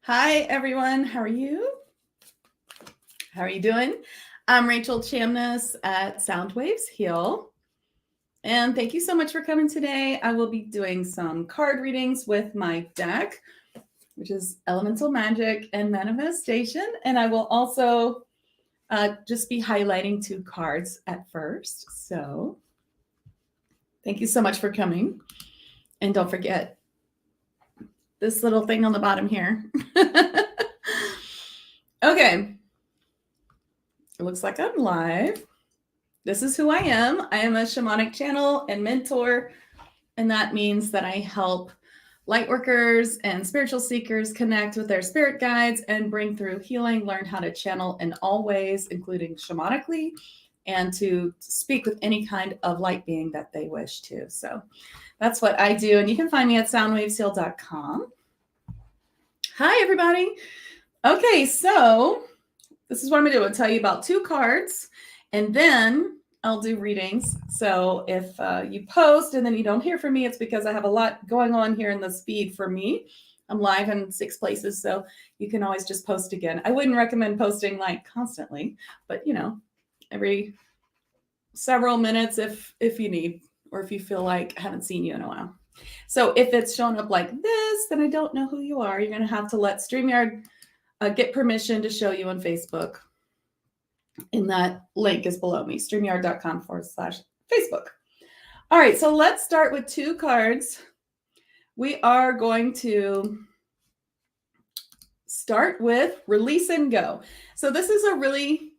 Hi, everyone. How are you? How are you doing? I'm Rachel Chamness at Soundwaves Heal. And thank you so much for coming today. I will be doing some card readings with my deck, which is Elemental Magick and Manifestation. And I will also just be highlighting 2 cards at first. So thank you so much for coming. And don't forget this little thing on the bottom here. Okay. It looks like I'm live. This is who I am. I am a shamanic channel and mentor, and that means that I help light workers and spiritual seekers connect with their spirit guides and bring through healing, learn how to channel in all ways, including shamanically, and to speak with any kind of light being that they wish to. So that's what I do, and you can find me at soundwavesheal.com. Hi, everybody. Okay, so this is what I'm going to do. I'll tell you about 2 cards, and then I'll do readings. So if you post and then you don't hear from me, it's because I have a lot going on here in the feed for me. I'm live in 6 places, so you can always just post again. I wouldn't recommend posting like constantly, but every several minutes if you need, or if you feel like I haven't seen you in a while. So if it's showing up like this, then I don't know who you are. You're going to have to let StreamYard get permission to show you on Facebook. And that link is below me, streamyard.com/Facebook. All right, so let's start with 2 cards. We are going to start with Release and Go. So this is a really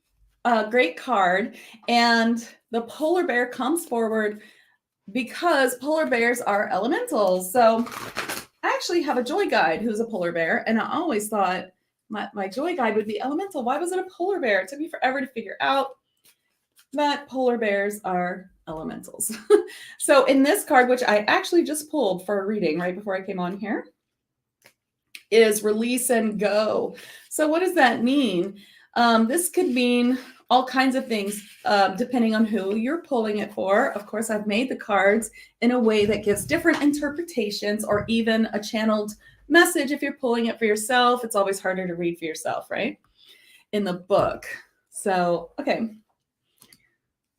great card, and the polar bear comes forward because polar bears are elementals. So I actually have a joy guide who's a polar bear, and I always thought my joy guide would be elemental. Why was it a polar bear? It took me forever to figure out that polar bears are elementals. So in this card, which I actually just pulled for a reading right before I came on here, is Release and Go. So what does that mean? This could mean all kinds of things, depending on who you're pulling it for. Of course, I've made the cards in a way that gives different interpretations, or even a channeled message. If you're pulling it for yourself, it's always harder to read for yourself, right? In the book. So, okay. All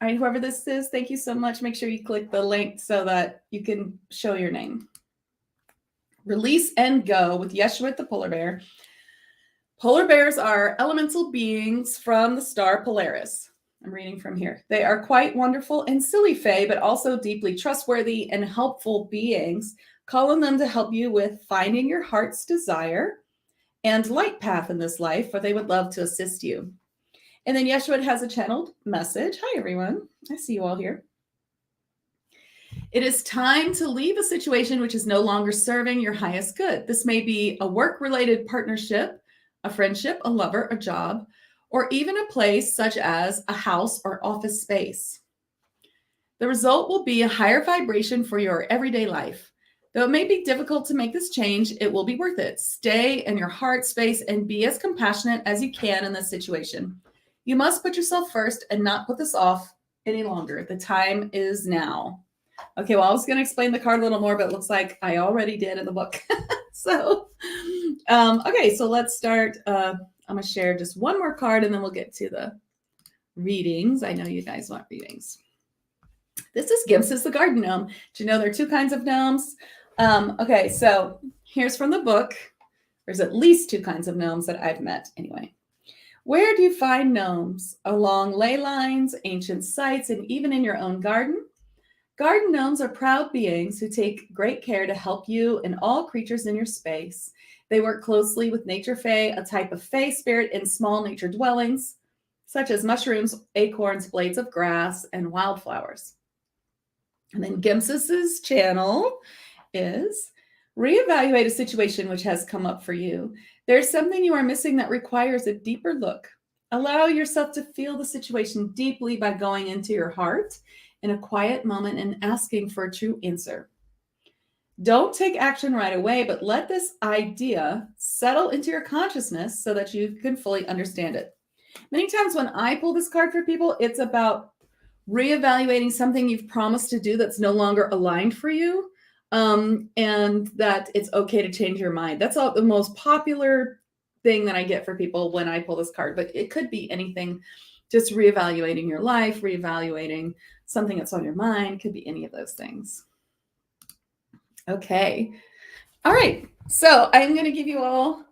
right, whoever this is, thank you so much. Make sure you click the link so that you can show your name. Release and Go with Yeshua the polar bear. Polar bears are elemental beings from the star Polaris. I'm reading from here. They are quite wonderful and silly fae, but also deeply trustworthy and helpful beings. Call on them to help you with finding your heart's desire and light path in this life, for they would love to assist you. And then Yeshua has a channeled message. Hi, everyone. I see you all here. It is time to leave a situation which is no longer serving your highest good. This may be a work-related partnership, a friendship, a lover, a job, or even a place such as a house or office space. The result will be a higher vibration for your everyday life. Though it may be difficult to make this change, it will be worth it. Stay in your heart space and be as compassionate as you can in this situation. You must put yourself first and not put this off any longer. The time is now. Okay, well, I was going to explain the card a little more, but it looks like I already did in the book. So, okay, so let's start. I'm going to share just one more card, and then we'll get to the readings. I know you guys want readings. This is Gimsis the garden gnome. Did you know there are 2 kinds of gnomes? Okay, so here's from the book. There's at least 2 kinds of gnomes that I've met anyway. Where do you find gnomes? Along ley lines, ancient sites, and even in your own garden? Garden gnomes are proud beings who take great care to help you and all creatures in your space. They work closely with nature fae, a type of fae spirit in small nature dwellings, such as mushrooms, acorns, blades of grass, and wildflowers. And then Gimsis's channel is reevaluate a situation which has come up for you. There's something you are missing that requires a deeper look. Allow yourself to feel the situation deeply by going into your heart in a quiet moment and asking for a true answer. Don't take action right away, but let this idea settle into your consciousness so that you can fully understand it. Many times when I pull this card for people, it's about reevaluating something you've promised to do that's no longer aligned for you. and that it's okay to change your mind. That's all the most popular thing that I get for people when I pull this card, but it could be anything, just reevaluating your life, reevaluating something that's on your mind, could be any of those things. Okay. All right. So I'm going to give you all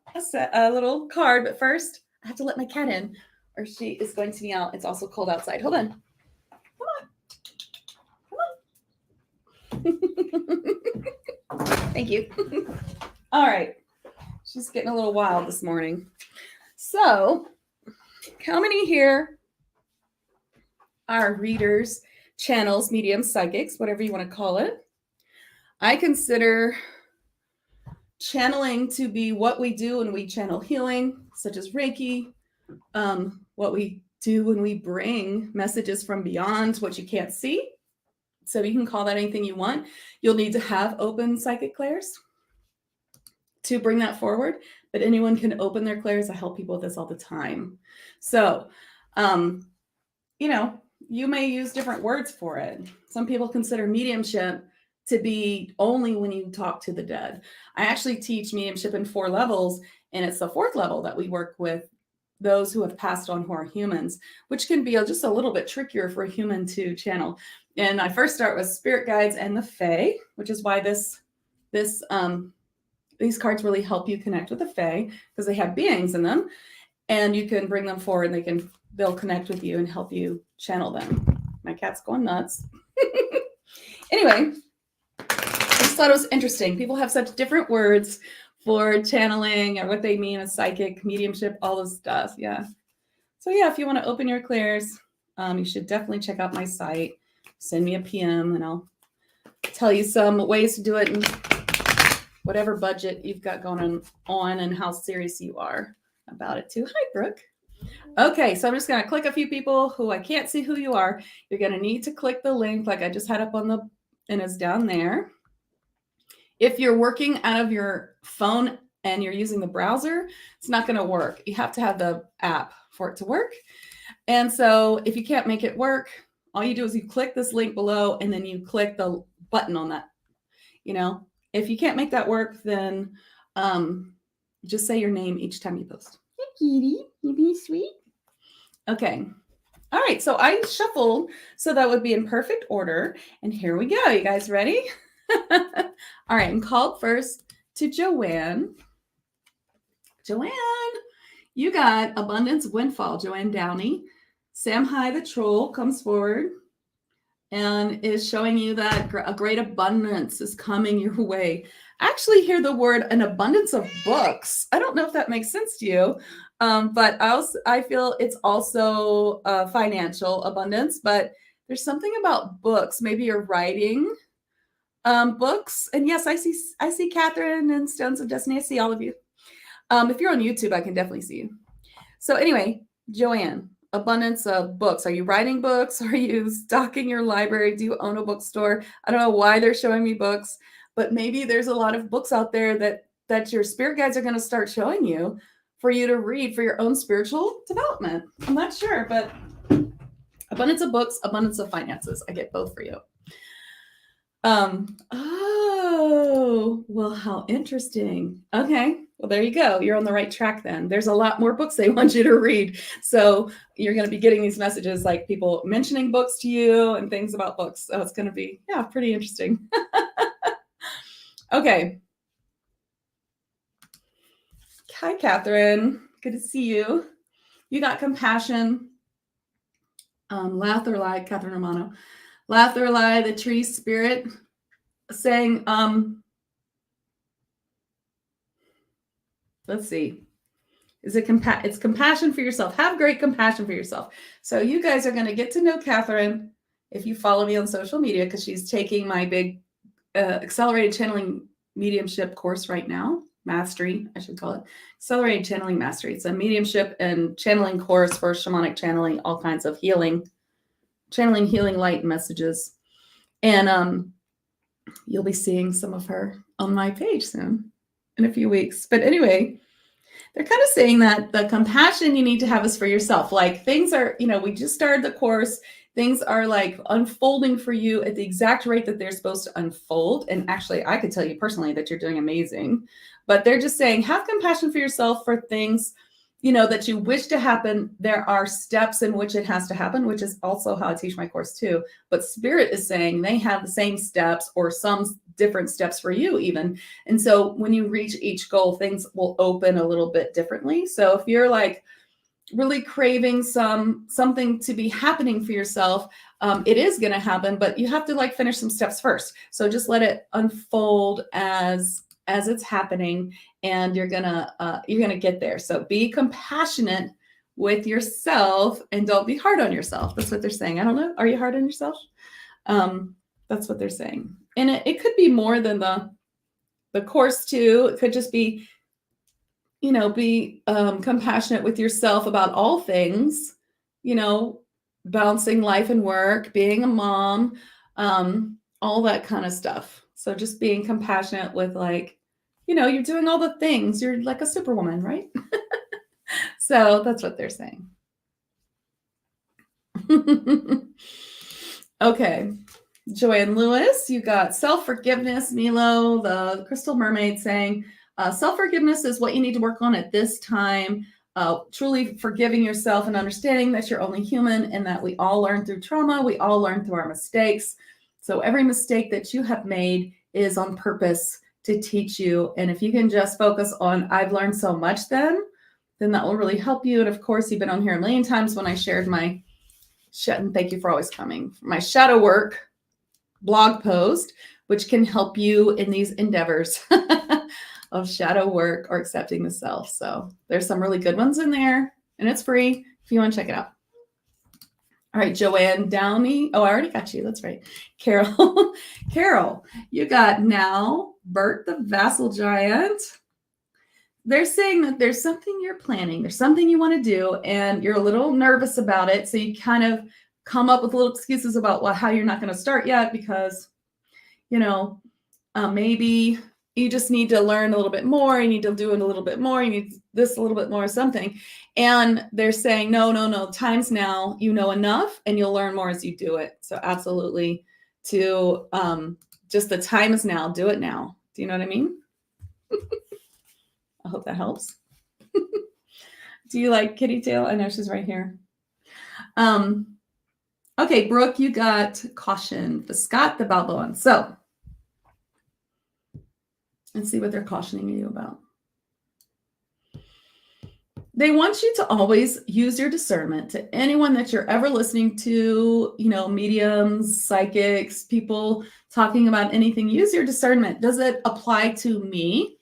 a little card, but first I have to let my cat in or she is going to meow. It's also cold outside. Hold on. Come on. Thank you. All right. She's getting a little wild this morning. So how many here are readers, channels, mediums, psychics, whatever you want to call it? I consider channeling to be what we do when we channel healing, such as Reiki, what we do when we bring messages from beyond what you can't see. So you can call that anything you want. You'll need to have open psychic clairs to bring that forward, but anyone can open their clairs. I help people with this all the time. So, you may use different words for it. Some people consider mediumship to be only when you talk to the dead. I actually teach mediumship in 4 levels, and it's the 4th level that we work with those who have passed on who are humans, which can be just a little bit trickier for a human to channel. And I first start with spirit guides and the Fae, which is why these cards really help you connect with the Fae, because they have beings in them, and you can bring them forward and they'll connect with you and help you channel them. My cat's going nuts. Anyway, I just thought it was interesting. People have such different words for channeling and what they mean as psychic, mediumship, all this stuff. Yeah. So yeah, if you want to open your clairs, you should definitely check out my site. Send me a PM and I'll tell you some ways to do it and whatever budget you've got going on and how serious you are about it too. Hi, Brooke. Okay, so I'm just going to click a few people who I can't see who you are. You're going to need to click the link like I just had up and it's down there. If you're working out of your phone and you're using the browser, it's not going to work. You have to have the app for it to work. And so if you can't make it work, all you do is you click this link below and then you click the button on that. If you can't make that work, then just say your name each time you post. Hey, kitty, you being sweet? Okay. All right. So I shuffled so that would be in perfect order. And here we go. You guys ready? All right. I'm called first to Joanne. Joanne, you got Abundance Windfall. Joanne Downey. Sam High the Troll comes forward and is showing you that a great abundance is coming your way. I actually hear the word an abundance of books. I don't know if that makes sense to you, but I feel it's also financial abundance, but there's something about books. Maybe you're writing books. And yes, I see Catherine and Stones of Destiny. I see all of you. If you're on YouTube, I can definitely see you. So anyway, Joanne, abundance of books. Are you writing books? Are you stocking your library? Do you own a bookstore? I don't know why they're showing me books, but maybe there's a lot of books out there that your spirit guides are going to start showing you for you to read for your own spiritual development. I'm not sure, but abundance of books, abundance of finances. I get both for you. Oh, well, how interesting. Okay. Well, there you go. You're on the right track then. There's a lot more books they want you to read. So you're going to be getting these messages like people mentioning books to you and things about books. So it's going to be, pretty interesting. Okay. Hi, Catherine. Good to see you. You got compassion. Laugh or lie, Catherine Romano. Laugh or lie, the tree spirit saying, let's see. Is it it's compassion for yourself. Have great compassion for yourself. So you guys are going to get to know Catherine if you follow me on social media, because she's taking my big accelerated channeling mediumship course right now. Mastery, I should call it. Accelerated channeling mastery. It's a mediumship and channeling course for shamanic channeling, all kinds of healing, channeling healing light messages. And you'll be seeing some of her on my page soon in a few weeks. But anyway, they're kind of saying that the compassion you need to have is for yourself. Like things are, we just started the course. Things are like unfolding for you at the exact rate that they're supposed to unfold. And actually, I could tell you personally that you're doing amazing. But they're just saying, have compassion for yourself for things, that you wish to happen. There are steps in which it has to happen, which is also how I teach my course too. But Spirit is saying they have the same steps or some different steps for you even. And so when you reach each goal, things will open a little bit differently. So if you're like really craving something to be happening for yourself, it is going to happen, but you have to like finish some steps first. So just let it unfold as it's happening, and you're gonna get there. So be compassionate with yourself and don't be hard on yourself. That's what they're saying. I don't know. Are you hard on yourself? That's what they're saying. And it could be more than the course too. It could just be, be compassionate with yourself about all things, balancing life and work, being a mom, all that kind of stuff. So just being compassionate with like, you're doing all the things. You're like a superwoman, right? So that's what they're saying. Okay. Joanne Lewis, you got self-forgiveness. Milo, the Crystal Mermaid, saying, self-forgiveness is what you need to work on at this time. Truly forgiving yourself and understanding that you're only human and that we all learn through trauma. We all learn through our mistakes. So every mistake that you have made is on purpose to teach you. And if you can just focus on, I've learned so much then that will really help you. And of course, you've been on here a million times when I shared and thank you for always coming, my shadow work blog post, which can help you in these endeavors of shadow work or accepting the self. So there's some really good ones in there, and it's free if you want to check it out. All right, Joanne Downey. Oh, I already got you. That's right. Carol, you got now Bert the Vassal Giant. They're saying that there's something you're planning. There's something you want to do, and you're a little nervous about it. So you kind of come up with little excuses about how you're not going to start yet because, maybe you just need to learn a little bit more. You need to do it a little bit more. You need this a little bit more, something. And they're saying, no, time's now. You know enough, and you'll learn more as you do it. So absolutely, to just the time is now. Do it now. Do you know what I mean? I hope that helps. Do you like Kitty Tail? I know she's right here. Okay, Brooke, you got caution, the Scott, the Balboa. So let's see what they're cautioning you about. They want you to always use your discernment. To anyone that you're ever listening to, mediums, psychics, people talking about anything, use your discernment. Does it apply to me?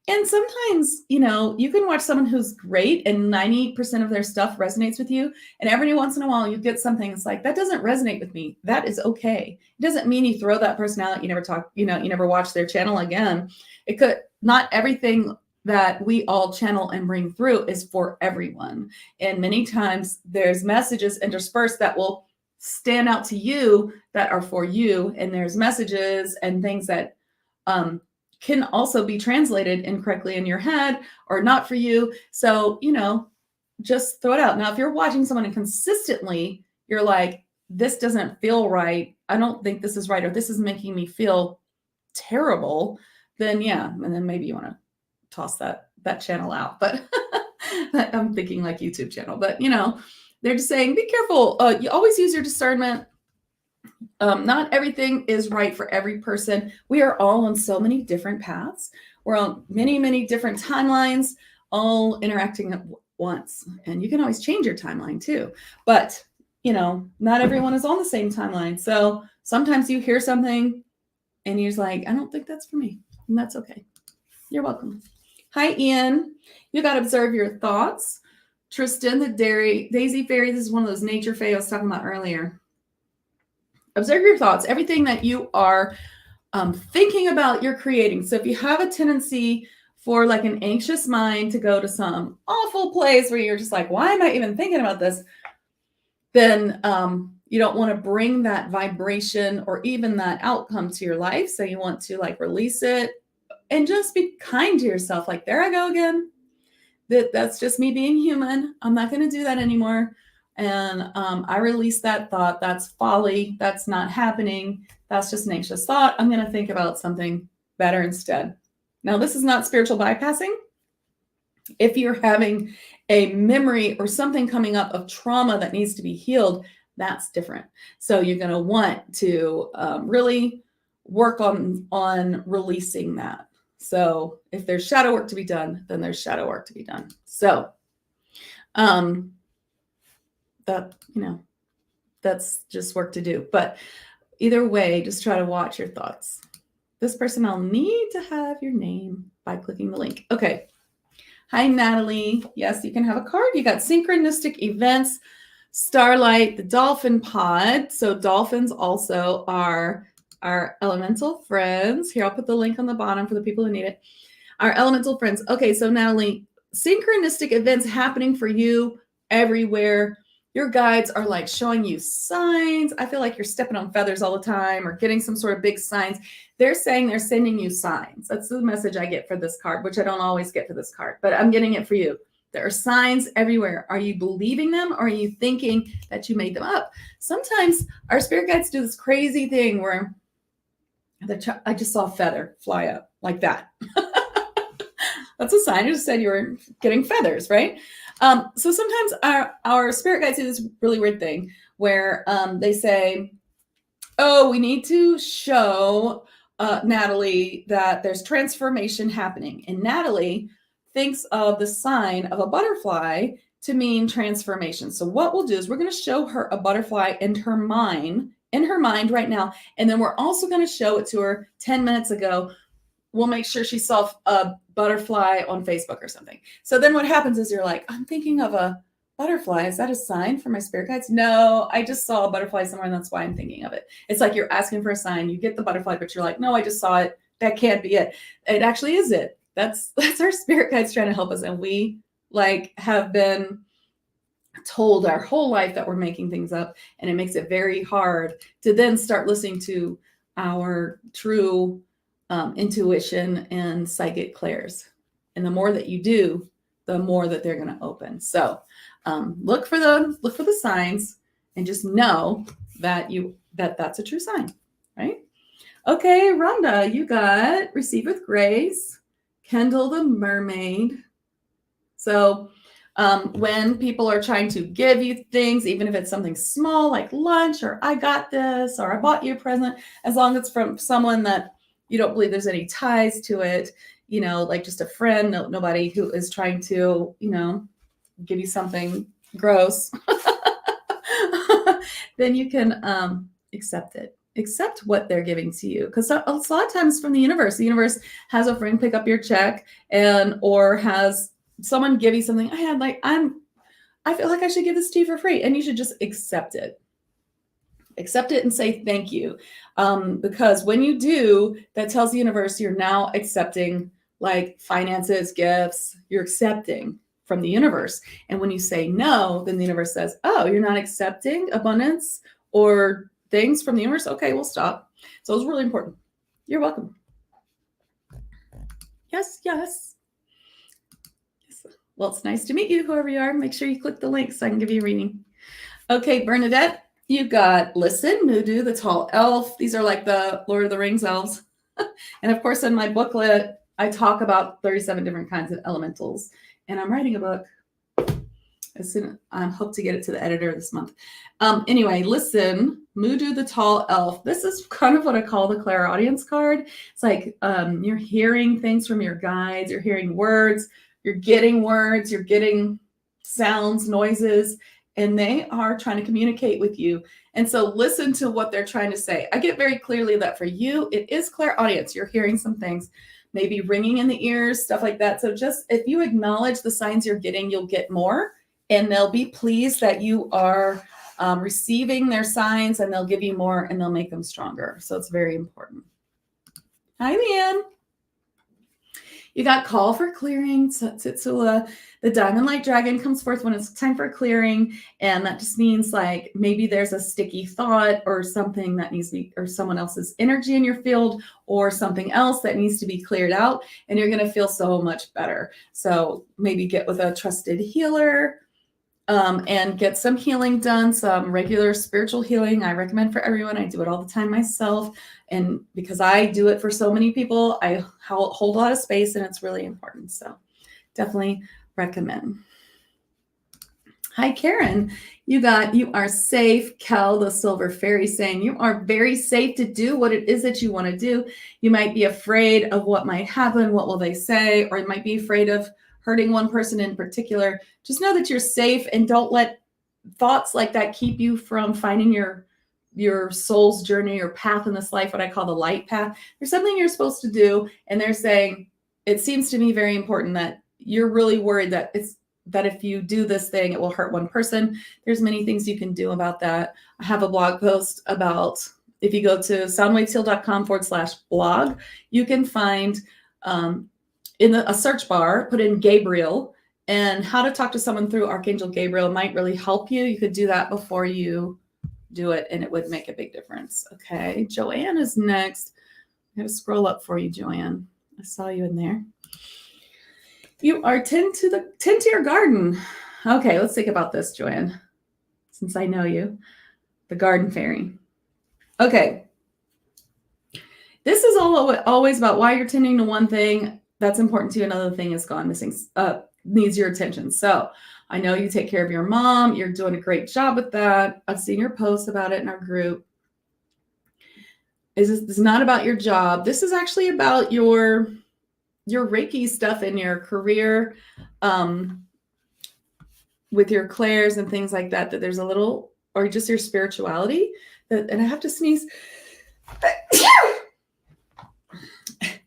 And sometimes, you can watch someone who's great and 90% of their stuff resonates with you. And every once in a while you get something that's like, that doesn't resonate with me. That is okay. It doesn't mean you throw that person out. You never talk, you never watch their channel again. It could, not everything that we all channel and bring through is for everyone. And many times there's messages interspersed that will stand out to you that are for you. And there's messages and things that, can also be translated incorrectly in your head or not for you. So, just throw it out. Now, if you're watching someone and consistently you're like, this doesn't feel right, I don't think this is right, or this is making me feel terrible, then yeah, and then maybe you want to toss that channel out. But I'm thinking like YouTube channel, but they're just saying, be careful. You always use your discernment. Not everything is right for every person. We are all on so many different paths. We're on many, many different timelines, all interacting at once. And you can always change your timeline too. But, not everyone is on the same timeline. So sometimes you hear something and you're just like, I don't think that's for me. And that's okay. You're welcome. Hi, Ian. You got to observe your thoughts. Tristan, the Daisy Fairy. This is one of those nature fae I was talking about earlier. Observe your thoughts, everything that you are thinking about, you're creating. So if you have a tendency for like an anxious mind to go to some awful place where you're just like, why am I even thinking about this? Then you don't want to bring that vibration or even that outcome to your life. So you want to like release it and just be kind to yourself. Like, there I go again. That's just me being human. I'm not going to do that anymore. And I release that thought. That's folly. That's not happening. That's just an anxious thought. I'm going to think about something better instead. Now, this is not spiritual bypassing. If you're having a memory or something coming up of trauma that needs to be healed, that's different. So you're going to want to really work on releasing that. So if there's shadow work to be done, then there's shadow work to be done. So that, that's just work to do. But either way, just try to watch your thoughts. This person, I'll need to have your name by clicking the link. Okay. Hi, Natalie. Yes, you can have a card. You got synchronistic events, starlight, the dolphin pod. So dolphins also are our elemental friends. Here, I'll put the link on the bottom for the people who need it. Our elemental friends. Okay, so Natalie, synchronistic events happening for you everywhere. Your guides are like showing you signs. I feel like you're stepping on feathers all the time or getting some sort of big signs. They're saying they're sending you signs. That's the message I get for this card, which I don't always get for this card, but I'm getting it for you. There are signs everywhere. Are you believing them, or are you thinking that you made them up? Sometimes our spirit guides do this crazy thing where I just saw a feather fly up like that. That's a sign. I just said you were getting feathers, right? So sometimes our spirit guides do this really weird thing where they say, oh, we need to show Natalie that there's transformation happening. And Natalie thinks of the sign of a butterfly to mean transformation. So what we'll do is we're going to show her a butterfly in her mind right now. And then we're also going to show it to her 10 minutes ago. We'll make sure she saw a butterfly on Facebook or something. So then what happens is you're like, I'm thinking of a butterfly. Is that a sign for my spirit guides? No, I just saw a butterfly somewhere, and that's why I'm thinking of it. It's like you're asking for a sign. You get the butterfly, but you're like, no, I just saw it. That can't be it. It actually is it. That's our spirit guides trying to help us. And we have been told our whole life that we're making things up, and it makes it very hard to then start listening to our true intuition and psychic clairs. And the more that you do, the more that they're going to open. So look for the signs and just know that that's a true sign, right? Okay, Rhonda, you got receive with grace, Kendall the mermaid. So when people are trying to give you things, even if it's something small like lunch or I got this or I bought you a present, as long as it's from someone that you don't believe there's any ties to it, like just a friend, nobody who is trying to, give you something gross, then you can accept it. Accept what they're giving to you. Because a lot of times from the universe has a friend pick up your check or has someone give you something. I feel like I should give this to you for free. And you should just accept it. Accept it and say thank you. Because when you do, that tells the universe you're now accepting like finances, gifts, you're accepting from the universe. And when you say no, then the universe says, oh, you're not accepting abundance or things from the universe? Okay, we'll stop. So it's really important. You're welcome. Yes. Well, it's nice to meet you, whoever you are. Make sure you click the link so I can give you a reading. Okay, Bernadette, you got Listen, Mudu, the tall elf. These are like the Lord of the Rings elves. And of course, in my booklet, I talk about 37 different kinds of elementals. And I'm writing a book. I hope to get it to the editor this month. Anyway, Listen, Mudu, the tall elf. This is kind of what I call the clairaudience card. It's like you're hearing things from your guides. You're hearing words. You're getting sounds, noises, and they are trying to communicate with you. And so listen to what they're trying to say. I get very clearly that for you, it is clairaudience. You're hearing some things, maybe ringing in the ears, stuff like that. So just if you acknowledge the signs you're getting, you'll get more. And they'll be pleased that you are receiving their signs, and they'll give you more and they'll make them stronger. So it's very important. Hi, Leanne. You got call for clearing. So the diamond light dragon comes forth when it's time for clearing. And that just means like maybe there's a sticky thought or something that needs to be, or someone else's energy in your field or something else that needs to be cleared out. And you're going to feel so much better. So maybe get with a trusted healer. and get some healing done, some regular spiritual healing. I recommend for everyone. I do it all the time myself. And because I do it for so many people, I hold a lot of space and it's really important. So definitely recommend. Hi, Karen. You are safe. Kel, the silver fairy, saying you are very safe to do what it is that you want to do. You might be afraid of what might happen. What will they say? Or you might be afraid of hurting one person in particular. Just know that you're safe and don't let thoughts like that keep you from finding your soul's journey or path in this life, what I call the light path. There's something you're supposed to do. And they're saying, it seems to me very important that you're really worried that if you do this thing, it will hurt one person. There's many things you can do about that. I have a blog post about, if you go to soundwavesheal.com/blog, you can find in a search bar, put in Gabriel, and how to talk to someone through Archangel Gabriel might really help you. You could do that before you do it, and it would make a big difference. Okay, Joanne is next. I'm going to scroll up for you, Joanne. I saw you in there. You are tend to your garden. Okay, let's think about this, Joanne, since I know you. The garden fairy. Okay. This is always about why you're tending to one thing that's important to you. Another thing is gone missing, needs your attention. So I know you take care of your mom. You're doing a great job with that. I've seen your posts about it in our group. This is not about your job. This is actually about your Reiki stuff in your career, with your clairs and things like that, that there's a little, or just your spirituality and I have to sneeze.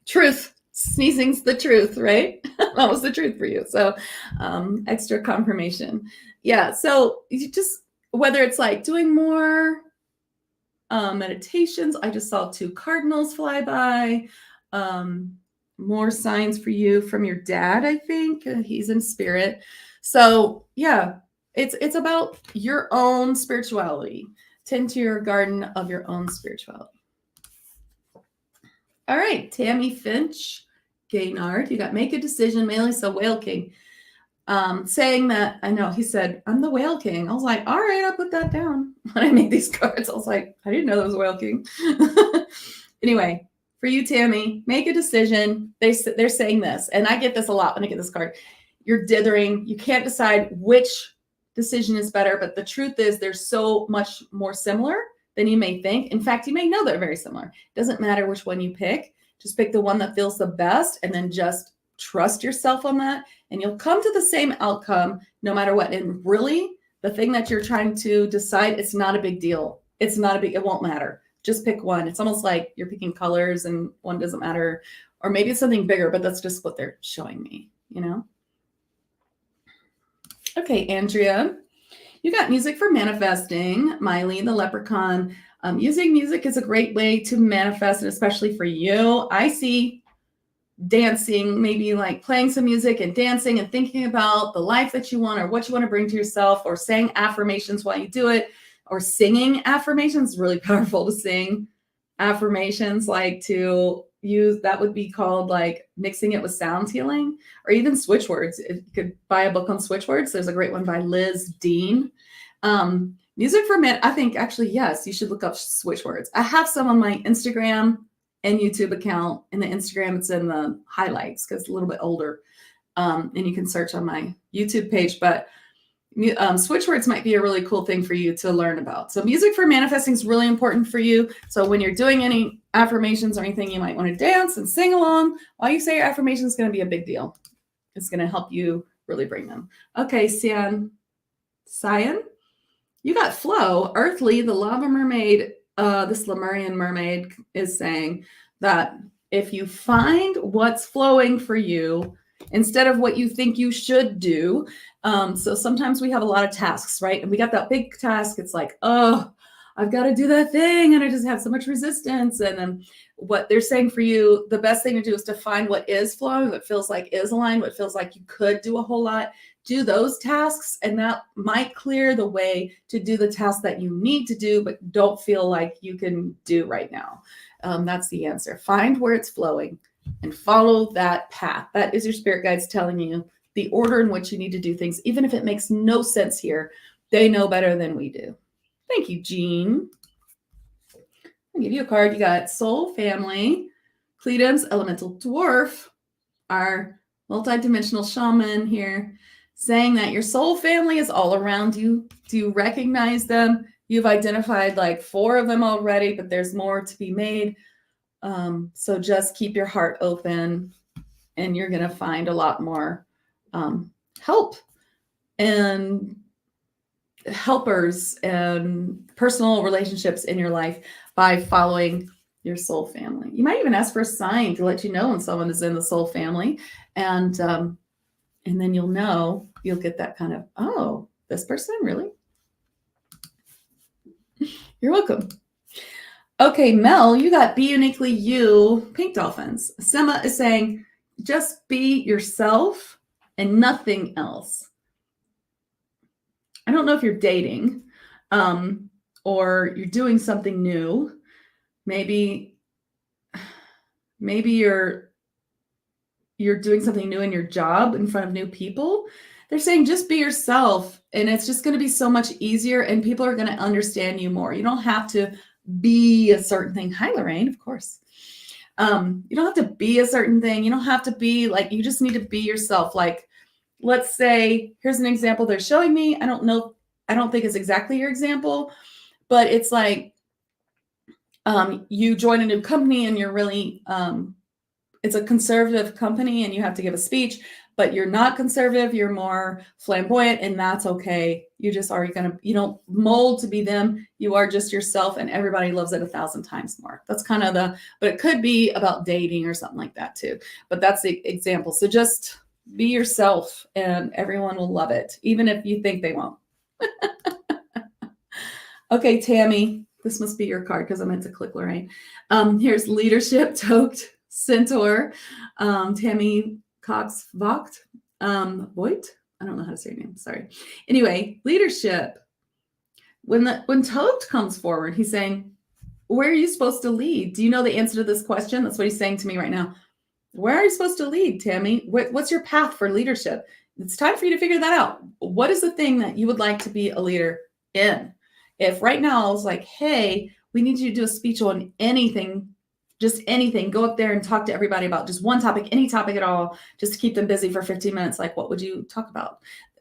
Truth. Sneezing's the truth, right? That was the truth for you. So extra confirmation. Yeah. So you just, whether it's like doing more meditations, I just saw 2 cardinals fly by, more signs for you from your dad, I think. He's in spirit. So yeah, it's about your own spirituality. Tend to your garden of your own spirituality. All right, Tammy Finch, Gaynard, you got make a decision, Melissa Whale King, saying that, I know, he said, I'm the Whale King. I was like, all right, I'll put that down. When I made these cards, I was like, I didn't know there was a Whale King. Anyway, for you, Tammy, make a decision. They're saying this, and I get this a lot when I get this card. You're dithering. You can't decide which decision is better, but the truth is they're so much more similar than you may think. In fact, you may know they're very similar. It doesn't matter which one you pick. Just pick the one that feels the best and then just trust yourself on that. And you'll come to the same outcome no matter what. And really, the thing that you're trying to decide, it's not a big deal. It won't matter. Just pick one. It's almost like you're picking colors and one doesn't matter. Or maybe it's something bigger, but that's just what they're showing me, you know? Okay, Andrea. You got music for manifesting. Miley, the leprechaun. Using music is a great way to manifest, and especially for you. I see dancing, maybe like playing some music and dancing and thinking about the life that you want or what you want to bring to yourself, or saying affirmations while you do it, or singing affirmations. It's really powerful to sing affirmations, like to use, that would be called like mixing it with sound healing, or even switch words. You could buy a book on switch words. There's a great one by Liz Dean. Music for men, I think actually, yes, you should look up switch words. I have some on my Instagram and YouTube account. In the Instagram, it's in the highlights because it's a little bit older. And you can search on my YouTube page, but switch words might be a really cool thing for you to learn about. So music for manifesting is really important for you. So when you're doing any affirmations or anything, you might want to dance and sing along while you say your affirmation. Is going to be a big deal. It's going to help you really bring them. Okay, Cyan, you got flow. Earthly, the lava mermaid, this Lemurian mermaid is saying that if you find what's flowing for you instead of what you think you should do. So sometimes we have a lot of tasks, right? And we got that big task. It's like, oh, I've got to do that thing. And I just have so much resistance. And then what they're saying for you, the best thing to do is to find what is flowing, what feels like is aligned, what feels like you could do a whole lot. Do those tasks, and that might clear the way to do the tasks that you need to do, but don't feel like you can do right now. That's the answer. Find where it's flowing and follow that path. That is your spirit guides telling you the order in which you need to do things, even if it makes no sense here. They know better than we do. Thank you, Jean. I'll give you a card. You got Soul Family, Cletum's Elemental Dwarf, our multidimensional shaman here, saying that your soul family is all around you. Do you recognize them? You've identified like 4 of them already, but there's more to be made. So just keep your heart open, and you're going to find a lot more help and helpers and personal relationships in your life by following your soul family. You might even ask for a sign to let you know when someone is in the soul family, and then you'll know, you'll get that kind of, oh, this person, really? You're welcome. Okay, Mel, you got Be Uniquely You, Pink Dolphins. Sema is saying, just be yourself and nothing else. I don't know if you're dating or you're doing something new. Maybe you're doing something new in your job in front of new people. They're saying just be yourself, and it's just going to be so much easier, and people are going to understand you more. You don't have to be a certain thing. Hi, Lorraine, of course. You don't have to be a certain thing. You don't have to be like, you just need to be yourself. Like, let's say, here's an example they're showing me. I don't think it's exactly your example, but it's like you join a new company and you're really, it's a conservative company and you have to give a speech, but you're not conservative. You're more flamboyant, and that's okay. You just are you don't mold to be them. You are just yourself, and everybody loves it 1,000 times more. That's kind of but it could be about dating or something like that too. But that's the example. So just be yourself and everyone will love it, even if you think they won't. Okay, Tammy, this must be your card because I meant to click Lorraine. Here's Leadership, Toked Centaur, Tammy Cox Vogt, Voigt. I don't know how to say your name. Sorry. Anyway, leadership. When Toked comes forward, he's saying, where are you supposed to lead? Do you know the answer to this question? That's what he's saying to me right now. Where are you supposed to lead, Tammy? What's your path for leadership? It's time for you to figure that out. What is the thing that you would like to be a leader in? If right now I was like, hey, we need you to do a speech on anything, just anything, go up there and talk to everybody about just one topic, any topic at all, just to keep them busy for 15 minutes. Like, what would you talk about?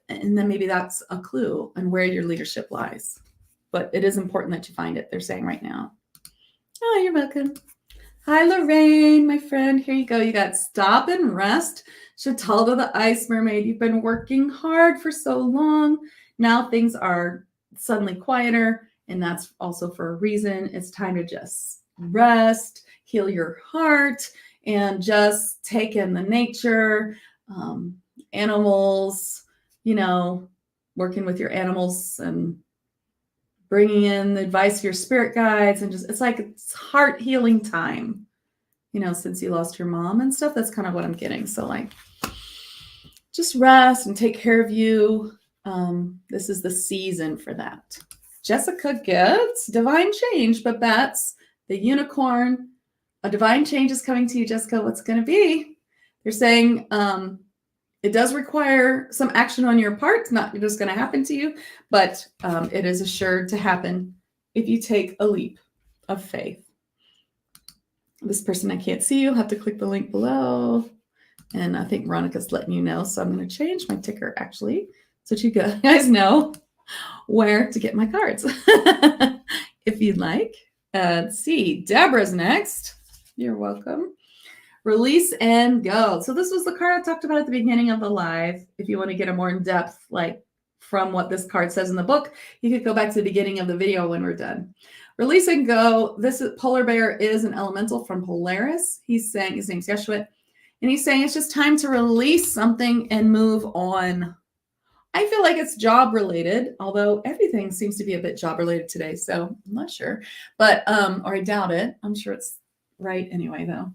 And then maybe that's a clue on where your leadership lies. But it is important that you find it, they're saying right now. Oh, you're welcome. Hi, Lorraine, my friend. Here you go. You got Stop and Rest. Chatalda the Ice Mermaid. You've been working hard for so long. Now things are suddenly quieter, and that's also for a reason. It's time to just rest, heal your heart, and just take in the nature, animals, working with your animals and bringing in the advice of your spirit guides, and just, it's heart healing time, since you lost your mom and stuff. That's kind of what I'm getting. So like, just rest and take care of you. This is the season for that. Jessica gets divine change, but that's the unicorn. A divine change is coming to you, Jessica. What's going to be? They're saying it does require some action on your part. It's not just going to happen to you, but it is assured to happen if you take a leap of faith. This person, I can't see. You'll have to click the link below. And I think Veronica's letting you know. So I'm going to change my ticker, actually, so that you guys know where to get my cards if you'd like. Let's see. Deborah's next. You're welcome. Release and Go. So this was the card I talked about at the beginning of the live. If you want to get a more in-depth, like from what this card says in the book, you could go back to the beginning of the video when we're done. Release and Go. Polar Bear is an elemental from Polaris. He's saying, his name's Yeshua, and he's saying it's just time to release something and move on. I feel like it's job related, although everything seems to be a bit job related today. So I'm not sure, but, or I doubt it. I'm sure it's right anyway, though.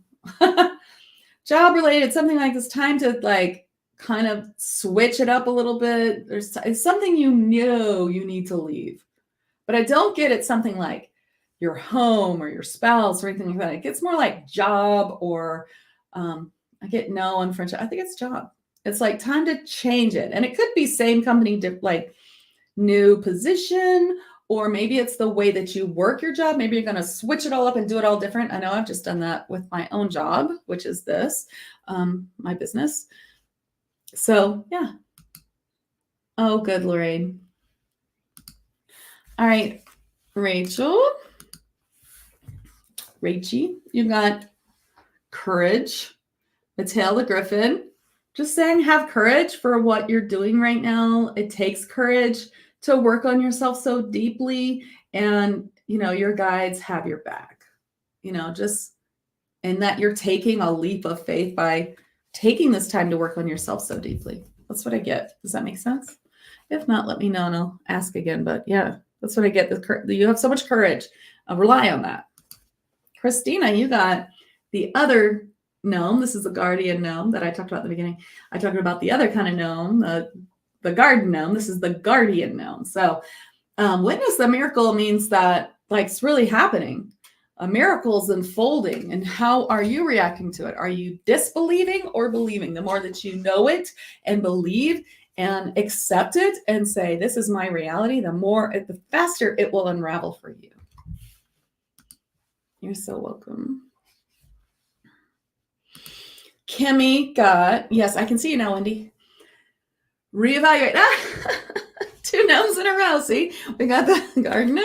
Job related, something like it's time to like kind of switch it up a little bit. It's something you know you need to leave, but I don't get it something like your home or your spouse or anything like that. It gets more like job, or I get no on French. I think it's job. It's like time to change it. And it could be same company, like new position, or maybe it's the way that you work your job. Maybe you're going to switch it all up and do it all different. I know I've just done that with my own job, which is this, my business. So yeah. Oh, good, Lorraine. All right, Rachel, you got courage. Mattel the Griffin, just saying have courage for what you're doing right now. It takes courage to work on yourself so deeply, and your guides have your back. Just and that you're taking a leap of faith by taking this time to work on yourself so deeply. That's what I get. Does that make sense? If not, let me know and I'll ask again. But yeah, that's what I get. You have so much courage. Rely on that. Christina, you got the other gnome. This is the guardian gnome that I talked about at the beginning. I talked about the other kind of gnome, the garden gnome. This is the guardian gnome. So witness the miracle means that it's really happening. A miracle's unfolding. And how are you reacting to it? Are you disbelieving or believing? The more that you know it and believe and accept it and say, this is my reality, the faster it will unravel for you. You're so welcome. Kimmy got, yes, I can see you now, Wendy. Reevaluate. Two gnomes in a row. See, we got the garden gnome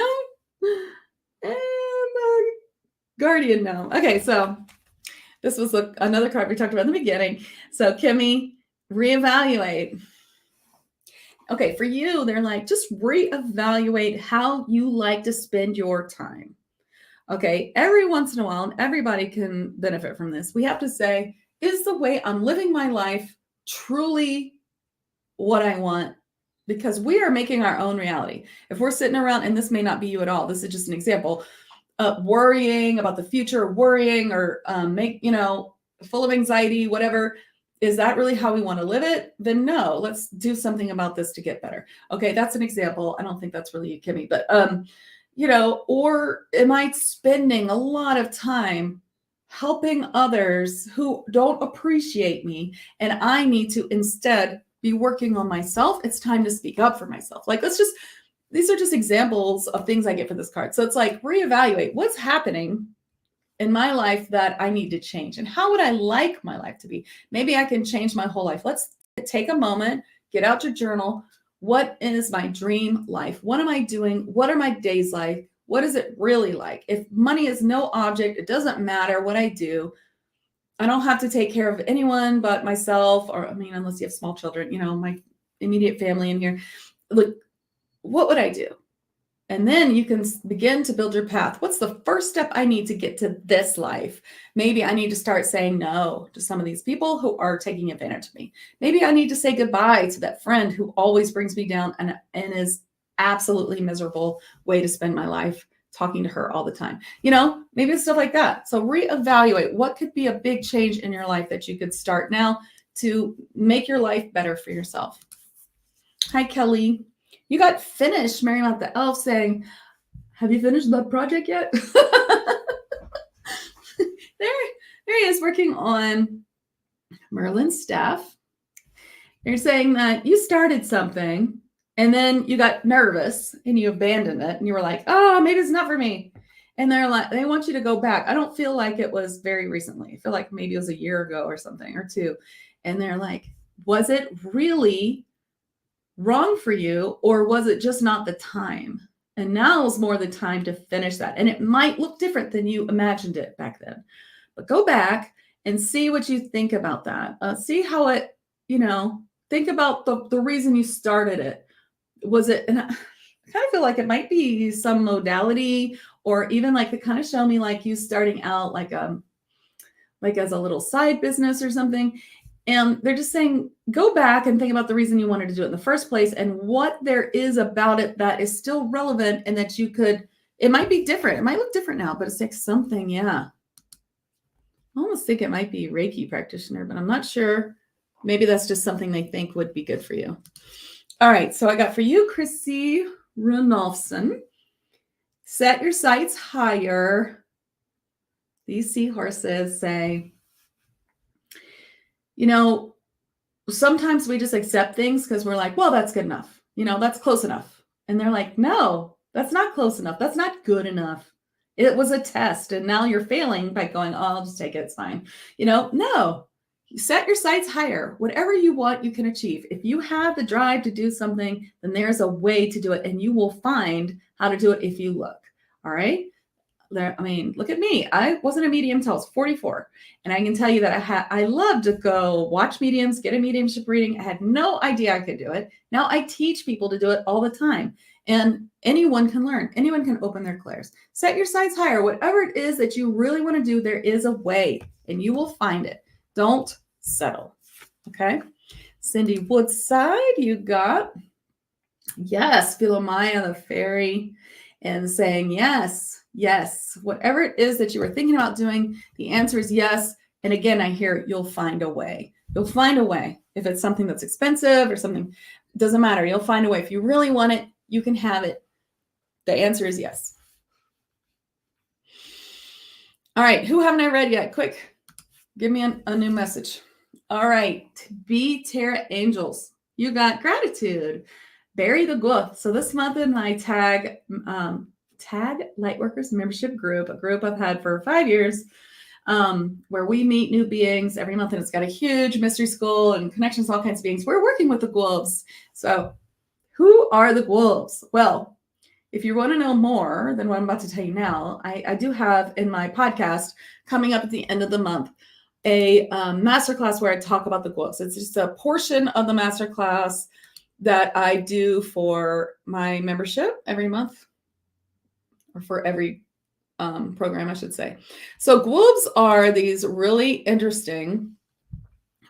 and the guardian gnome. Okay, so this was another card we talked about in the beginning. So Kimmy, reevaluate. Okay, for you, they're like, just reevaluate how you like to spend your time. Okay, every once in a while, and everybody can benefit from this, we have to say, is the way I'm living my life truly what I want? Because we are making our own reality. If we're sitting around, and this may not be you at all, this is just an example, worrying about the future, worrying or full of anxiety, whatever, is that really how we want to live it? Then no, let's do something about this to get better. Okay, that's an example. I don't think that's really you, Kimmy, but or am I spending a lot of time helping others who don't appreciate me, and I need to instead be working on myself? It's time to speak up for myself. These are just examples of things I get for this card. So it's like, reevaluate what's happening in my life that I need to change, and how would I like my life to be? Maybe I can change my whole life. Let's take a moment, get out your journal. What is my dream life? What am I doing? What are my days like? What is it really like? If money is no object, it doesn't matter what I do. I don't have to take care of anyone but myself, or unless you have small children, my immediate family in here. Look, what would I do? And then you can begin to build your path. What's the first step I need to get to this life? Maybe I need to start saying no to some of these people who are taking advantage of me. Maybe I need to say goodbye to that friend who always brings me down and is absolutely miserable way to spend my life, talking to her all the time. Maybe it's stuff like that. So reevaluate what could be a big change in your life that you could start now to make your life better for yourself. Hi, Kelly. You got finished, Marymount the Elf, saying, have you finished the project yet? there he is working on Merlin's staff. They're saying that you started something and then you got nervous and you abandoned it and you were like, oh, maybe it's not for me. And they're like, they want you to go back. I don't feel like it was very recently. I feel like maybe it was a year ago or something, or two. And they're like, was it really wrong for you, or was it just not the time? And now is more the time to finish that. And it might look different than you imagined it back then, but go back and see what you think about that. See how it, think about the reason you started it. Was it, and I kind of feel like it might be some modality, or even like they kind of show me like you starting out like as a little side business or something. And they're just saying, go back and think about the reason you wanted to do it in the first place and what there is about it that is still relevant, and that it might be different. It might look different now, but it's like something, yeah. I almost think it might be Reiki practitioner, but I'm not sure. Maybe that's just something they think would be good for you. All right, so I got for you, Chrissy Runolfson. Set your sights higher. These seahorses say, sometimes we just accept things because we're like, well, that's good enough. That's close enough. And they're like, no, that's not close enough. That's not good enough. It was a test. And now you're failing by going, oh, I'll just take it. It's fine. No, you set your sights higher. Whatever you want, you can achieve. If you have the drive to do something, then there's a way to do it. And you will find how to do it if you look. All right. Look at me. I wasn't a medium until I was 44. And I can tell you that I love to go watch mediums, get a mediumship reading. I had no idea I could do it. Now I teach people to do it all the time. And anyone can learn. Anyone can open their clairs. Set your sights higher. Whatever it is that you really want to do, there is a way. And you will find it. Don't settle. Okay? Cindy Woodside, you got, yes, Philomaya the fairy, and saying yes. Yes, whatever it is that you were thinking about doing, the answer is yes. And again, I hear you'll find a way. You'll find a way. If it's something that's expensive or something, doesn't matter. You'll find a way. If you really want it, you can have it. The answer is yes. All right, who haven't I read yet? Quick, give me a new message. All right, Be Terra Angels. You got gratitude. Bury the Gulf. So this month in my Tag Lightworkers membership group, a group I've had for 5 years, where we meet new beings every month, and it's got a huge mystery school and connections to all kinds of beings. We're working with the wolves. So who are the wolves? Well, if you want to know more than what I'm about to tell you now, I do have in my podcast coming up at the end of the month a masterclass where I talk about the wolves. It's just a portion of the masterclass that I do for my membership every month, or for every program, I should say. So wolves are these really interesting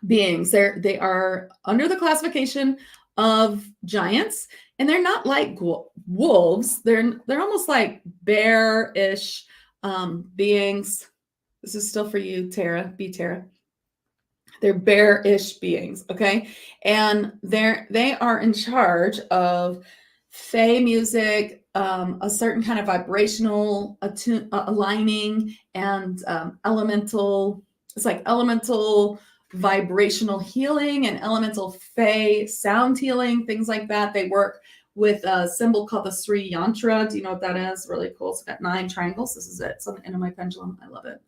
beings. They are under the classification of giants, and they're not like wolves. They're almost like bear-ish beings. This is still for you, Tara. Be Tara. They're bear-ish beings, okay? And they are in charge of Fae music, a certain kind of vibrational aligning, and elemental vibrational healing and elemental Fae sound healing, things like that. They work with a symbol called the Sri Yantra. Do you know what that is? Really cool. It's got 9 triangles. This is it. It's on the end of my pendulum. I love it.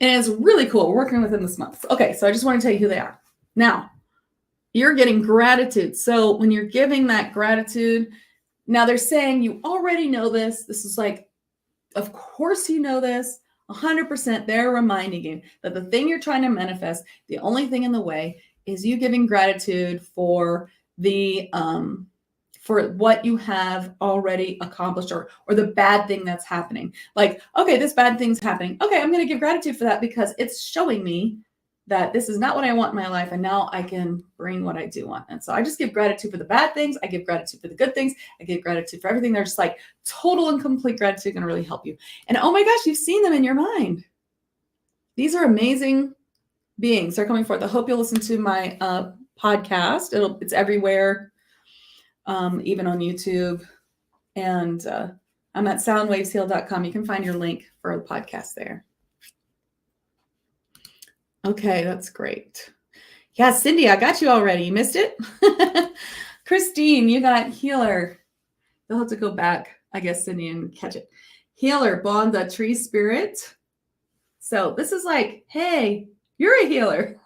And it's really cool. We're working with them this month. Okay, so I just want to tell you who they are. Now, you're getting gratitude. So when you're giving that gratitude, now they're saying you already know this. This is like, of course you know this. 100%. They're reminding you that the thing you're trying to manifest, the only thing in the way is you giving gratitude for the for what you have already accomplished, or the bad thing that's happening. Like, okay, this bad thing's happening. Okay, I'm going to give gratitude for that because it's showing me that this is not what I want in my life, and now I can bring what I do want. And so I just give gratitude for the bad things. I give gratitude for the good things. I give gratitude for everything. They're just like total and complete gratitude going to really help you. And oh my gosh, you've seen them in your mind. These are amazing beings. They're coming forth. I hope you'll listen to my podcast. It's everywhere, even on YouTube. And I'm at soundwavesheal.com. You can find your link for the podcast there. Okay, that's great. Yeah, Cindy, I got you already. You missed it? Christine, you got healer. You'll have to go back, I guess, Cindy, and catch it. Healer, bond the tree spirit. So this is like, hey, you're a healer.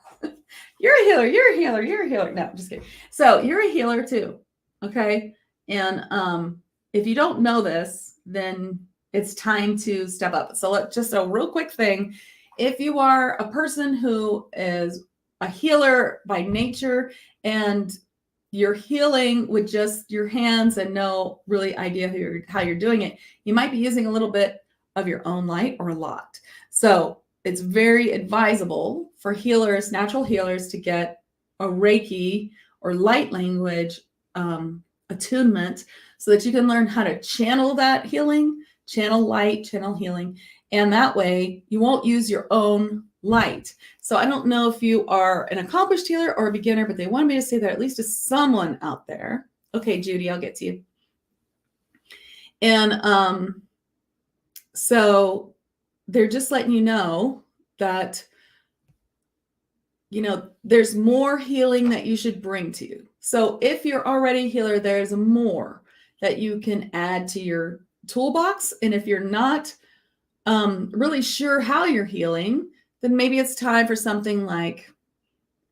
You're a healer. You're a healer. You're a healer. No, I'm just kidding. So you're a healer too. Okay. And if you don't know this, then it's time to step up. So just a real quick thing. If you are a person who is a healer by nature and you're healing with just your hands and no really idea how you're doing it, you might be using a little bit of your own light or a lot. So it's very advisable for healers, natural healers, to get a Reiki or light language attunement so that you can learn how to channel that healing, channel light, channel healing. And that way you won't use your own light. So I don't know if you are an accomplished healer or a beginner, but they wanted me to say that at least to someone out there. Okay, Judy, I'll get to you. And so they're just letting you know that there's more healing that you should bring to you. So if you're already a healer, there's more that you can add to your toolbox. And if you're not really sure how you're healing, then maybe it's time for something like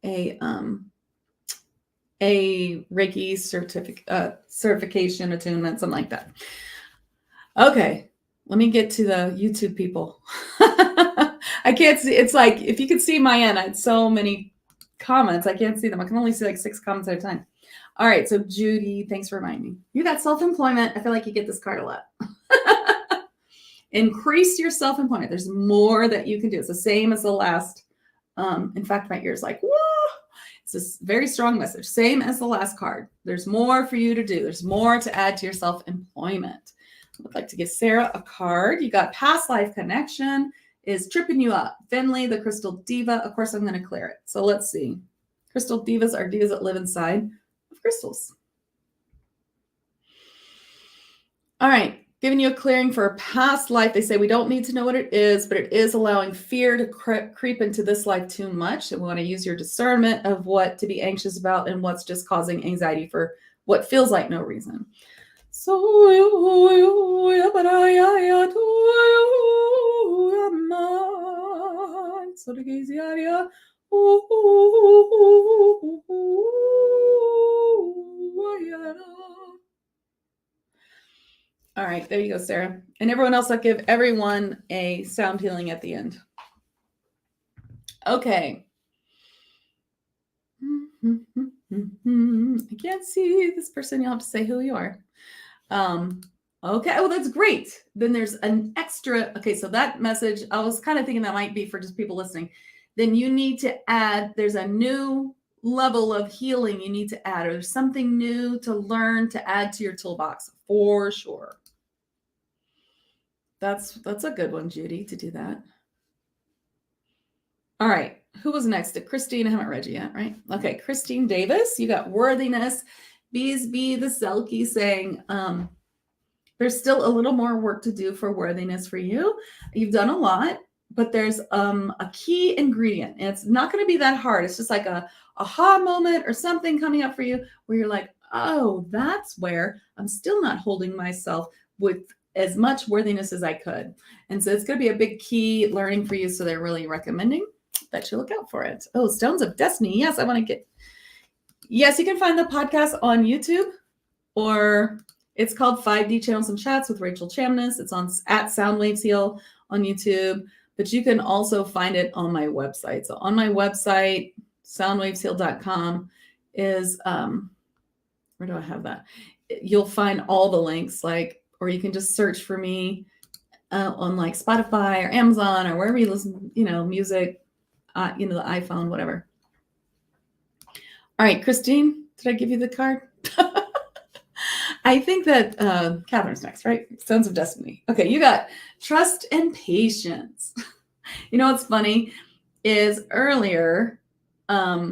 a Reiki certification, attunement, something like that. Okay, let me get to the YouTube people. I can't see. It's like, if you could see my end, I had so many comments. I can't see them. I can only see like 6 comments at a time. All right, so Judy, thanks for reminding me. You got self-employment. I feel like you get this card a lot. Increase your self-employment. There's more that you can do. It's the same as the last. In fact, my ear's like, whoa. It's a very strong message. Same as the last card. There's more for you to do. There's more to add to your self-employment. I would like to give Sarah a card. You got past life connection is tripping you up. Finley, the crystal diva. Of course, I'm going to clear it. So let's see. Crystal divas are divas that live inside of crystals. All right. Giving you a clearing for a past life. They say we don't need to know what it is, but it is allowing fear to creep into this life too much. And we want to use your discernment of what to be anxious about and what's just causing anxiety for what feels like no reason. So all right, there you go, Sarah. And everyone else, I'll give everyone a sound healing at the end. Okay. I can't see this person. You'll have to say who you are. Okay, well, that's great. Then there's an extra. Okay, so that message, I was kind of thinking that might be for just people listening. Then you need to add, there's a new level of healing you need to add, or there's something new to learn to add to your toolbox for sure. That's a good one, Judy, to do that. All right. Who was next? Christine. I haven't read you yet, right? Okay. Christine Davis, you got worthiness. Beesby the Selkie saying, there's still a little more work to do for worthiness for you. You've done a lot, but there's a key ingredient, and it's not going to be that hard. It's just like a aha moment or something coming up for you where you're like, oh, that's where I'm still not holding myself with as much worthiness as I could. And so it's going to be a big key learning for you. So they're really recommending that you look out for it. Oh, Stones of Destiny. Yes, I want to get. Yes, you can find the podcast on YouTube, or it's called 5D Channels and Chats with Rachel Chamness. It's on at Soundwaves Heal on YouTube, but you can also find it on my website. So on my website, soundwavesheal.com is, where do I have that? You'll find all the links, or you can just search for me on like Spotify or Amazon or wherever you listen, music, the iPhone, whatever. All right, Christine, did I give you the card? I think that Catherine's next, right? Stones of Destiny. Okay, you got trust and patience. What's funny is earlier, I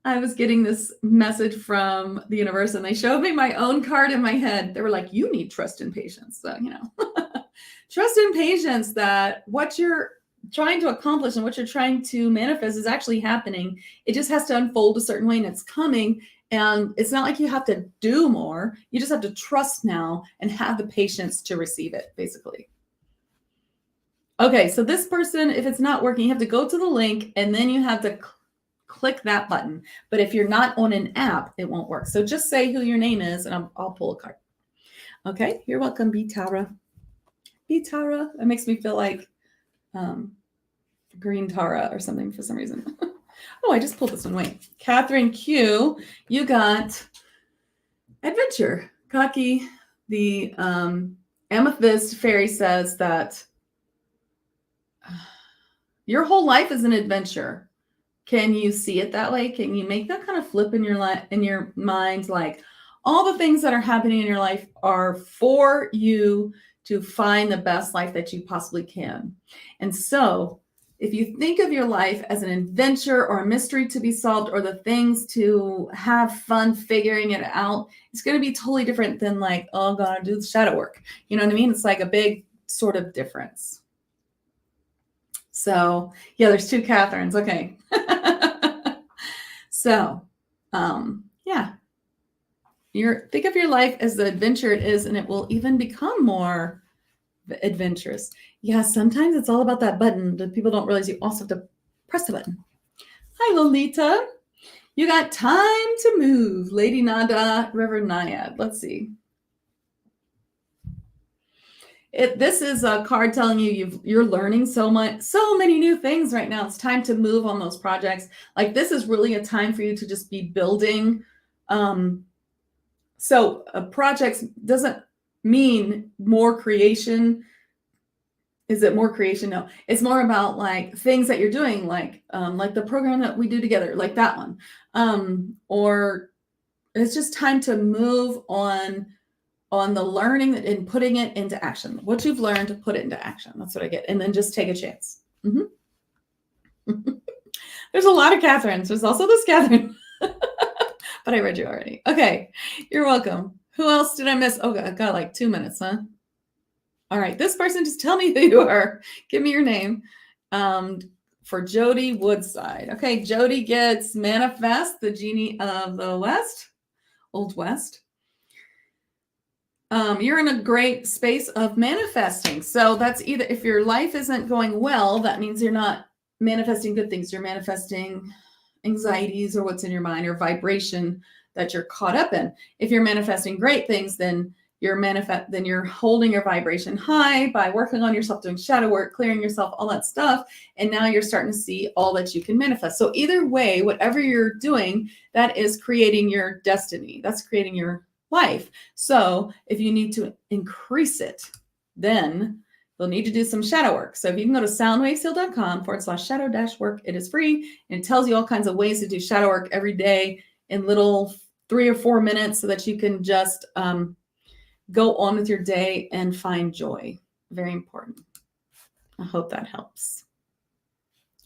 was getting this message from the universe, and they showed me my own card in my head. They were like, you need trust and patience. So, trust and patience that what you're trying to accomplish and what you're trying to manifest is actually happening. It just has to unfold a certain way, and it's coming. And it's not like you have to do more. You just have to trust now and have the patience to receive it, basically. Okay, so this person, if it's not working, you have to go to the link, and then you have to click that button. But if you're not on an app, it won't work. So just say who your name is, and I'll pull a card. Okay, you're welcome, B. Tara. B. Tara. That makes me feel like Green Tara or something for some reason. Oh, I just pulled this one. Wait. Catherine Q, you got adventure. Kaki, the amethyst fairy says that your whole life is an adventure. Can you see it that way? Can you make that kind of flip in your mind? Like, all the things that are happening in your life are for you to find the best life that you possibly can. And so if you think of your life as an adventure or a mystery to be solved, or the things to have fun figuring it out, it's going to be totally different than like, oh, I'm going to do the shadow work. You know what I mean? It's like a big sort of difference. So yeah, there's 2 Catherines. Okay. So, yeah, think of your life as the adventure it is, and it will even become more adventurous. Yeah, sometimes it's all about that button that people don't realize you also have to press the button. Hi, Lolita. You got time to move, Lady Nada, Reverend Naiad. Let's see. This is a card telling you you're learning so many new things right now. It's time to move on those projects. Like this is really a time for you to just be building. So projects doesn't mean more creation. Is it more creation? No, it's more about like things that you're doing, like the program that we do together, like that one. Or it's just time to move on the learning and putting it into action. What you've learned, to put it into action. That's what I get. And then just take a chance. There's a lot of Catherines. There's also this Catherine. But I read you already. Okay. You're welcome. Who else did I miss? Oh, I got like 2 minutes, huh? All right. This person, just tell me who you are. Give me your name. For Jody Woodside. Okay. Jody gets Manifest, the Genie of the West, Old West. You're in a great space of manifesting. So that's either, if your life isn't going well, that means you're not manifesting good things. You're manifesting anxieties or what's in your mind or vibration that you're caught up in. If you're manifesting great things, then you're holding your vibration high by working on yourself, doing shadow work, clearing yourself, all that stuff. And now you're starting to see all that you can manifest. So either way, whatever you're doing, that is creating your destiny. That's creating your life. So if you need to increase it, then you'll need to do some shadow work. So if you can go to soundwaveseal.com/shadow-work, it is free. And it tells you all kinds of ways to do shadow work every day in little 3 or 4 minutes so that you can just go on with your day and find joy. Very important. I hope that helps.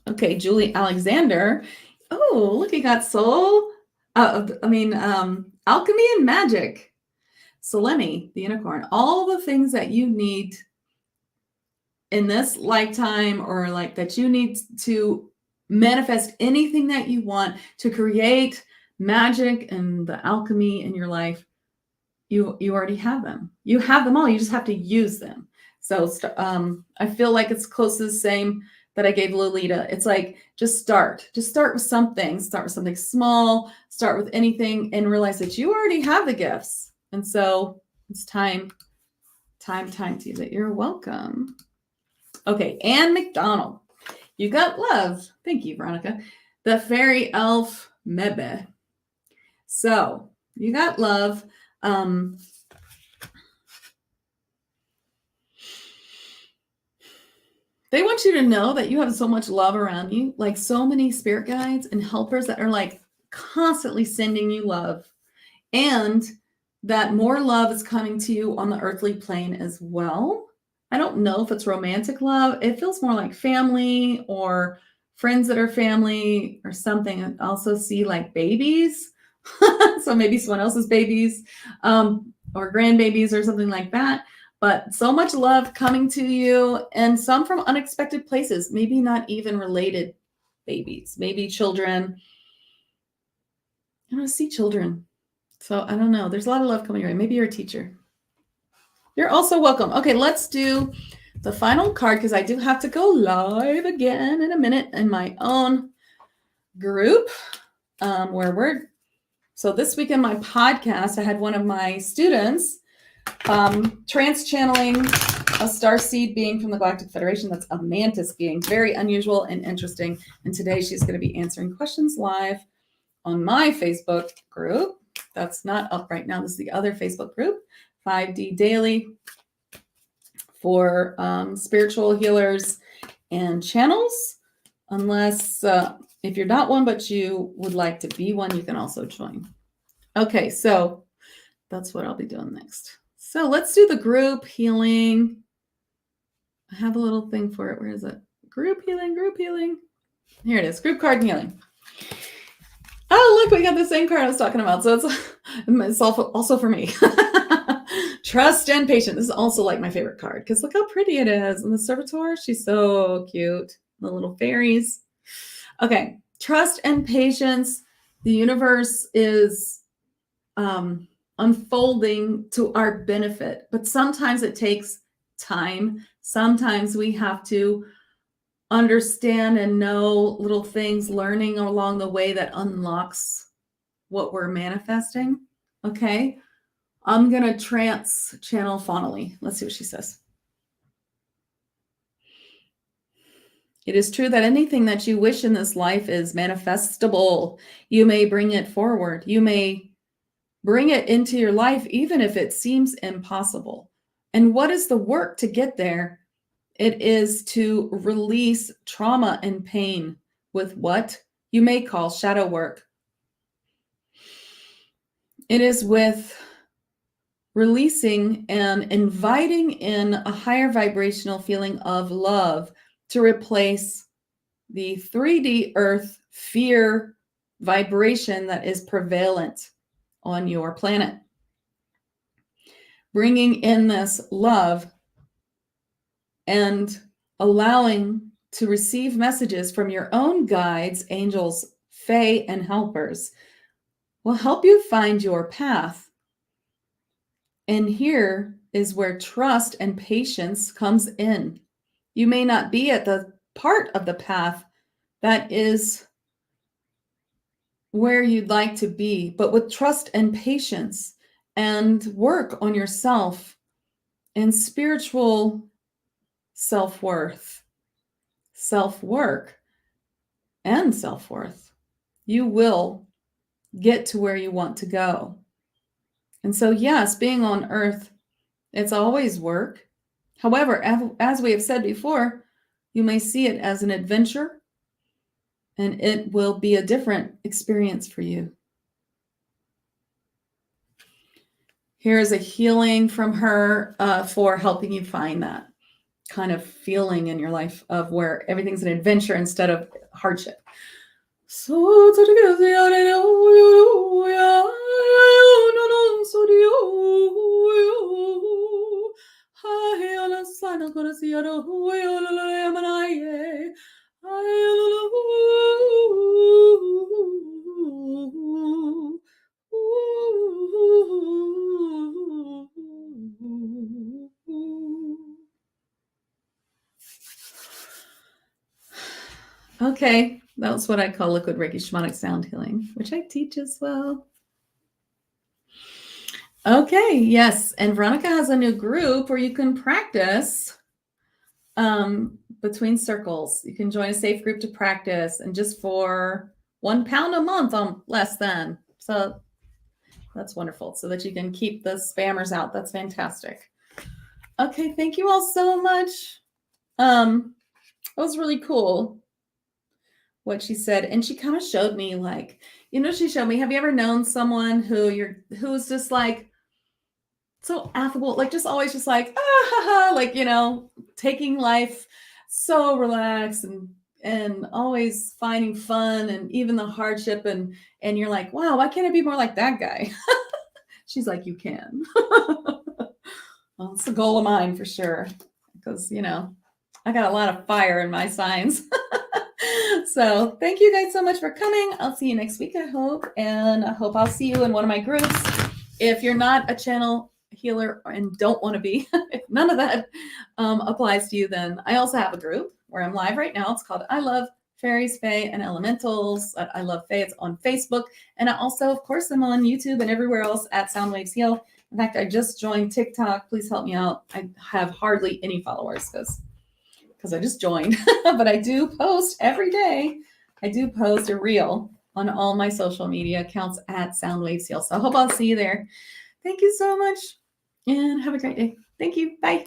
Okay, Julie Alexander. Oh, look, you got soul. Alchemy and Magic. Selene, the unicorn. All the things that you need in this lifetime, or like that you need to manifest anything that you want to create magic and the alchemy in your life. You already have them. You have them all. You just have to use them. So I feel like it's close to the same that I gave Lolita. It's like, just start with something. Start with something small. Start with anything and realize that you already have the gifts. And so it's time to use it. You're welcome. Okay, Anne McDonald. You got love. Thank you, Veronica. The fairy elf Mebe. So you got love. They want you to know that you have so much love around you, like so many spirit guides and helpers that are like constantly sending you love, and that more love is coming to you on the earthly plane as well. I don't know if it's romantic love. It feels more like family or friends that are family or something. I also see like babies. So maybe someone else's babies or grandbabies or something like that. But so much love coming to you, and some from unexpected places, maybe not even related babies, maybe children. I don't see children. So I don't know. There's a lot of love coming your way. Maybe you're a teacher. You're also welcome. Okay, let's do the final card because I do have to go live again in a minute in my own group so this week in my podcast, I had one of my students trans channeling a starseed being from the Galactic Federation. That's a mantis being, very unusual and interesting. And today she's going to be answering questions live on my Facebook group. That's not up right now. This is the other Facebook group, 5D Daily, for spiritual healers and channels. Unless if you're not one, but you would like to be one, you can also join. Okay, so that's what I'll be doing next. So let's do the group healing. I have a little thing for it. Where is it? Group healing. Here it is, group card healing. Oh, look, we got the same card I was talking about. So it's also for me. Trust and patience. This is also like my favorite card because look how pretty it is. And the servitor, she's so cute. the little fairies. Okay, trust and patience. The universe is unfolding to our benefit, but sometimes it takes time. Sometimes we have to understand and know little things, learning along the way that unlocks what we're manifesting. Okay, I'm going to trance channel Fawnally. Let's see what she says. It is true that anything that you wish in this life is manifestable. You may bring it forward. You may bring it into your life, even if it seems impossible. And what is the work to get there? It is to release trauma and pain with what you may call shadow work. It is with releasing and inviting in a higher vibrational feeling of love to replace the 3D earth fear vibration that is prevalent on your planet. Bringing in this love and allowing to receive messages from your own guides, angels, fae, and helpers will help you find your path. And here is where trust and patience comes in. You may not be at the part of the path that is where you'd like to be, but with trust and patience and work on yourself and spiritual self-worth, self-work, and self-worth, you will get to where you want to go. And so, yes, being on earth, it's always work. However, as we have said before, you may see it as an adventure, and it will be a different experience for you. Here is a healing from her for helping you find that kind of feeling in your life of where everything's an adventure instead of hardship. Okay, that's what I call liquid Reiki shamanic sound healing, which I teach as well. Okay, yes, and Veronica has a new group where you can practice between circles. You can join a safe group to practice, and just for £1 a month, less than. So that's wonderful, so that you can keep the spammers out. That's fantastic. Okay, thank you all so much. That was really cool what she said, and she kind of showed me, like, she showed me, have you ever known someone who's just like so affable, like just always just like like taking life so relaxed and always finding fun and even the hardship, and you're like, wow, why can't I be more like that guy? She's like, you can. Well, it's a goal of mine for sure, because I got a lot of fire in my signs. So thank you guys so much for coming. I'll see you next week, I hope. And I hope I'll see you in one of my groups. If you're not a channel healer and don't want to be, if none of that applies to you, then I also have a group where I'm live right now. It's called I Love Fairies, Fae, and Elementals. I Love Fae. It's on Facebook. And I also, of course, I'm on YouTube and everywhere else at Soundwaves Heal. In fact, I just joined TikTok. Please help me out. I have hardly any followers because I just joined, but I do post every day. I do post a reel on all my social media accounts at Soundwaves Heal. So I hope I'll see you there. Thank you so much and have a great day. Thank you. Bye.